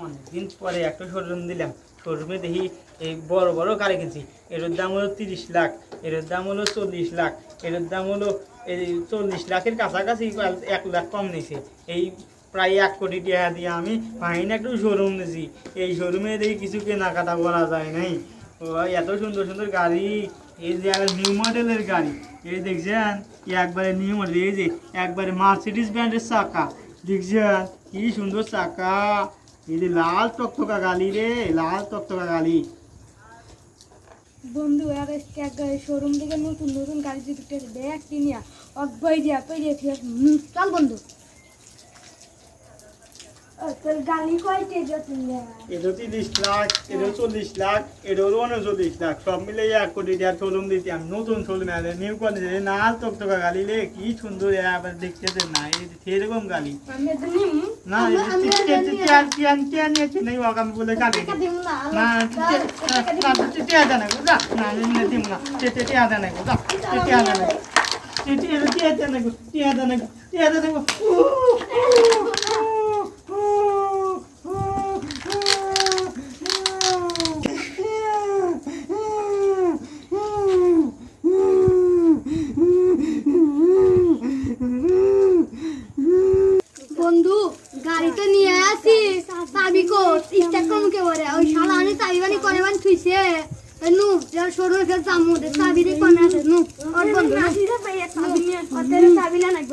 অনেকদিন পরে একটা শোরুম দিলাম, শোরুমে দেখি এই বড় বড় গাড়ি কিনছি। এর দাম হলো 30 লাখ, এর দাম হলো 40 লাখ, এর দাম হলো এই 40 লাখের কাছাকাছি, 1 লাখ কম নিছে। এই প্রায় 1 কোটি টাকা দিয়ে আমি ফাইন একটা শোরুম নিয়েছি। এই শোরুমে দেখি কিছু কেনাকাটা করা যায় নাই। ও এত সুন্দর সুন্দর গাড়ি, এই যে নিউ মডেলের গাড়ি, এই দেখছেন একবারে নিউ মডেল, এই যে একবারে মার্সিডিজ ব্র্যান্ডের চাকা দেখছেন, কি সুন্দর চাকা। এই যে লাল টকটকা গাড়ি রে, লাল টকটকা গাড়ি। বন্ধু আর শোরুম থেকে নতুন নতুন গাড়ি যদি দেখ কিনিয়া অগবাই দিয়া কই দিয়ে চল বন্ধু। তোর গাড়ি কয়টে যতনে? এটাও 30 লাখ, এটাও 40 লাখ, এটাও 39 লাখ, সব মিলে 1 কোটি টাকার শোরুম দিচ্ছি আমি। নতুন শোরুম আছে, নিউ কোয়ালিটি, লাল টকটকা গাড়ি রে, কি সুন্দর। আবার দেখতেছেন না এই সেরকম গাড়ি না, नहीं होगा मैं बोले गाड़ी ना टिटिया जाने को जा ना नहीं दिम ना टिटिया जाने को जा टिटिया जाने को टिटिया जाने को टिटिया जाने को टिटिया जाने को বন্ধু গাড়ি তো নিয়ে আসি, চাবি কো স্টার্ট করব কে বলে ওই শালা আনি চাবি বানি করে বান থুইছে নু যার শোরুমে ফের চামু দে চাবি দে কোনে আছে নু আর বন্ধু আসি রে ভাই চাবি নিয়ে ওদের চাবি না নাই